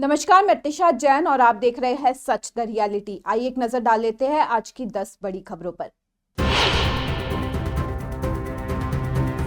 नमस्कार, मैं तिशा जैन और आप देख रहे हैं सच द रियलिटी। आइए एक नजर डाल लेते हैं आज की 10 बड़ी खबरों पर।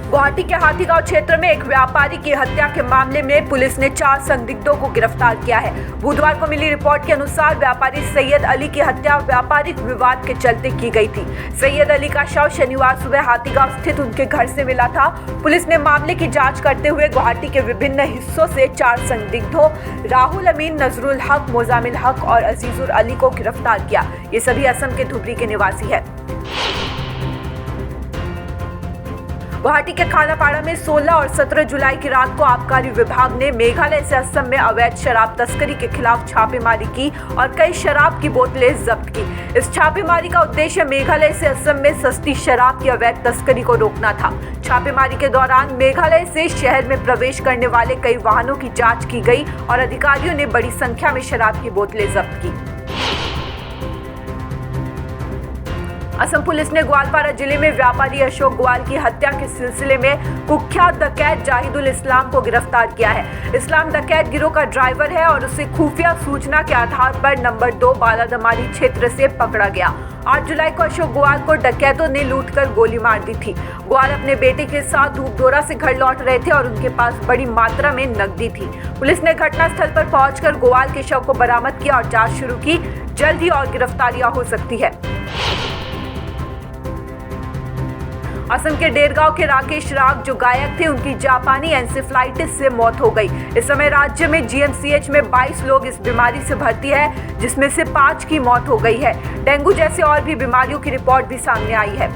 गुवाहाटी के हाथीगांव क्षेत्र में एक व्यापारी की हत्या के मामले में पुलिस ने 4 संदिग्धों को गिरफ्तार किया है। बुधवार को मिली रिपोर्ट के अनुसार व्यापारी सैयद अली की हत्या व्यापारिक विवाद के चलते की गई थी। सैयद अली का शव शनिवार सुबह हाथीगांव स्थित उनके घर से मिला था। पुलिस ने मामले की जांच करते हुए गुवाहाटी के विभिन्न हिस्सों से 4 संदिग्धों राहुल अमीन, नजरुल हक, मोजामिल हक और अजीजुर अली को गिरफ्तार किया। ये सभी असम के धुबरी के निवासी है। गुवाहाटी के खानापाड़ा में 16 और 17 जुलाई की रात को आबकारी विभाग ने मेघालय से असम में अवैध शराब तस्करी के खिलाफ छापेमारी की और कई शराब की बोतलें जब्त की। इस छापेमारी का उद्देश्य मेघालय से असम में सस्ती शराब की अवैध तस्करी को रोकना था। छापेमारी के दौरान मेघालय से शहर में प्रवेश करने वाले कई वाहनों की जाँच की गई और अधिकारियों ने बड़ी संख्या में शराब की बोतलें जब्त की। असम पुलिस ने ग्वालपारा जिले में व्यापारी अशोक ग्वाल की हत्या के सिलसिले में कुख्यात डकैत जाहिदुल इस्लाम को गिरफ्तार किया है। इस्लाम डकैत गिरोह का ड्राइवर है और उसे खुफिया सूचना के आधार पर नंबर 2 बालादमारी क्षेत्र से पकड़ा गया। 8 जुलाई को अशोक ग्वाल को डकैतों ने लूटकर गोली मार दी थी। ग्वाल अपने बेटे के साथ धूपधोरा से घर लौट रहे थे और उनके पास बड़ी मात्रा में नकदी थी। पुलिस ने घटनास्थल पर पहुंचकर ग्वाल के शव को बरामद किया और जांच शुरू की। जल्द ही और गिरफ्तारियां हो सकती है। असम के डेरगांव के राकेश राग जो गायक थे, उनकी जापानी एंसेफ्लाइटिस से मौत हो गई। इस समय राज्य में जीएमसीएच में 22 लोग इस बीमारी से भर्ती है, जिसमें से 5 की मौत हो गई है। डेंगू जैसे और भी बीमारियों की रिपोर्ट भी सामने आई है।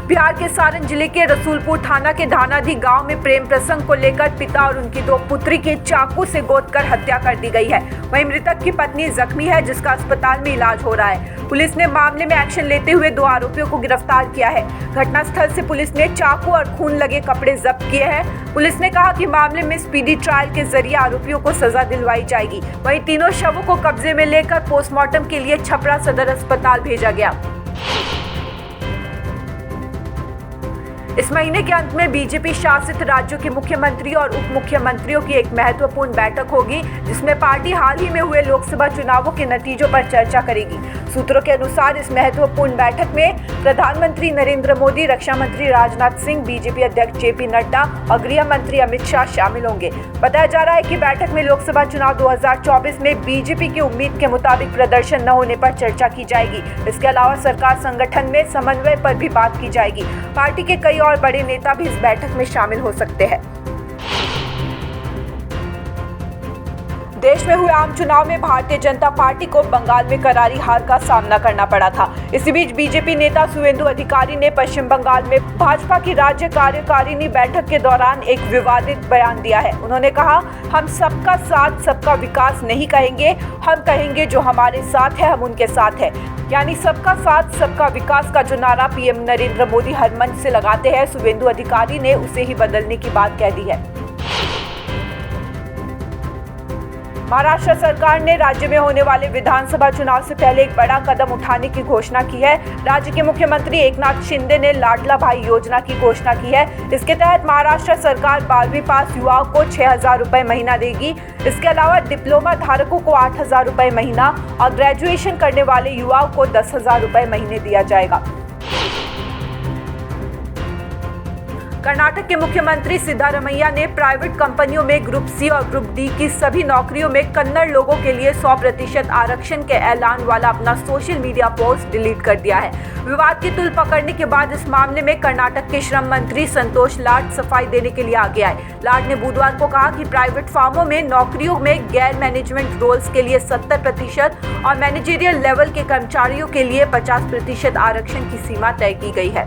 बिहार के सारण जिले के रसूलपुर थाना के धानाधी गांव में प्रेम प्रसंग को लेकर पिता और उनकी 2 पुत्री की चाकू से गोदकर हत्या कर दी गई है। वहीं मृतक की पत्नी जख्मी है, जिसका अस्पताल में इलाज हो रहा है। पुलिस ने मामले में एक्शन लेते हुए 2 आरोपियों को गिरफ्तार किया है। घटनास्थल से पुलिस ने चाकू और खून लगे कपड़े जब्त किए हैं। पुलिस ने कहा कि मामले में स्पीडी ट्रायल के जरिए आरोपियों को सजा दिलवाई जाएगी। वहीं तीनों शवों को कब्जे में लेकर पोस्टमार्टम के लिए छपरा सदर अस्पताल भेजा गया। इस महीने के अंत में बीजेपी शासित राज्यों के मुख्यमंत्री और उप मुख्यमंत्रियों की एक महत्वपूर्ण बैठक होगी, जिसमें पार्टी हाल ही में हुए लोकसभा चुनावों के नतीजों पर चर्चा करेगी। सूत्रों के अनुसार इस महत्वपूर्ण बैठक में प्रधानमंत्री नरेंद्र मोदी, रक्षा मंत्री राजनाथ सिंह, बीजेपी अध्यक्ष जेपी नड्डा और गृह मंत्री अमित शाह शामिल होंगे। बताया जा रहा है कि बैठक में लोकसभा चुनाव 2024 में बीजेपी की उम्मीद के मुताबिक प्रदर्शन न होने पर चर्चा की जाएगी। इसके अलावा सरकार संगठन में समन्वय पर भी बात की जाएगी। पार्टी के कई और बड़े नेता भी इस बैठक में शामिल हो सकते हैं। देश में हुए आम चुनाव में भारतीय जनता पार्टी को बंगाल में करारी हार का सामना करना पड़ा था। इसी बीच बीजेपी नेता सुवेंदु अधिकारी ने पश्चिम बंगाल में भाजपा की राज्य कार्यकारिणी बैठक के दौरान एक विवादित बयान दिया है। उन्होंने कहा, हम सबका साथ सबका विकास नहीं कहेंगे, हम कहेंगे जो हमारे साथ है हम उनके साथ है। यानी सबका साथ सबका विकास का जो नारा पीएम नरेंद्र मोदी हर मंच से लगाते हैं, सुवेंदु अधिकारी ने उसे ही बदलने की बात कह दी है। महाराष्ट्र सरकार ने राज्य में होने वाले विधानसभा चुनाव से पहले एक बड़ा कदम उठाने की घोषणा की है। राज्य के मुख्यमंत्री एकनाथ शिंदे ने लाडला भाई योजना की घोषणा की है। इसके तहत महाराष्ट्र सरकार 12वीं पास युवाओं को 6,000 रुपए महीना देगी। इसके अलावा डिप्लोमा धारकों को 8,000 रुपए महीना और ग्रेजुएशन करने वाले युवाओं को 10,000 रुपए महीने दिया जाएगा। कर्नाटक के मुख्यमंत्री सिद्धारमैया ने प्राइवेट कंपनियों में ग्रुप सी और ग्रुप डी की सभी नौकरियों में कन्नड़ लोगों के लिए 100% आरक्षण के ऐलान वाला अपना सोशल मीडिया पोस्ट डिलीट कर दिया है। विवाद की तुल पकड़ने के बाद इस मामले में कर्नाटक के श्रम मंत्री संतोष लाड सफाई देने के लिए आगे आए। लाड ने बुधवार को कहा कि प्राइवेट फर्मों में नौकरियों में गैर मैनेजमेंट रोल्स के लिए 70% और मैनेजरियल लेवल के कर्मचारियों के लिए 50% आरक्षण की सीमा तय की गई है।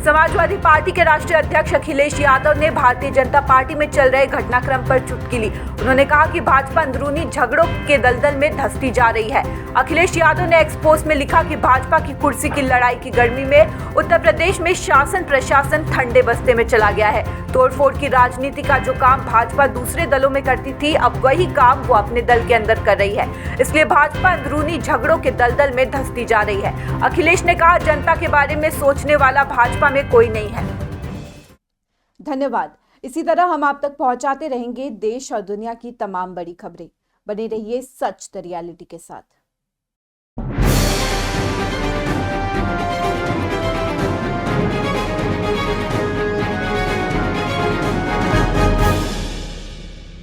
समाजवादी पार्टी के राष्ट्रीय अध्यक्ष अखिलेश यादव ने भारतीय जनता पार्टी में चल रहे घटनाक्रम पर चुटकी ली। उन्होंने कहा कि भाजपा अंदरूनी झगड़ों के दलदल में धंसती जा रही है। अखिलेश यादव ने एक्स पोस्ट में लिखा कि भाजपा की कुर्सी की लड़ाई की गर्मी में उत्तर प्रदेश में शासन प्रशासन ठंडे बस्ते में चला गया है। तोड़फोड़ की राजनीति का जो काम भाजपा दूसरे दलों में करती थी, अब वही काम वो अपने दल के अंदर कर रही है। इसलिए भाजपा अंदरूनी झगड़ों के दलदल में धंसती जा रही है। अखिलेश ने कहा, जनता के बारे में सोचने वाला भाजपा में कोई नहीं है। धन्यवाद। इसी तरह हम आप तक पहुंचाते रहेंगे देश और दुनिया की तमाम बड़ी खबरें। बने रहिए सच द रियलिटी के साथ।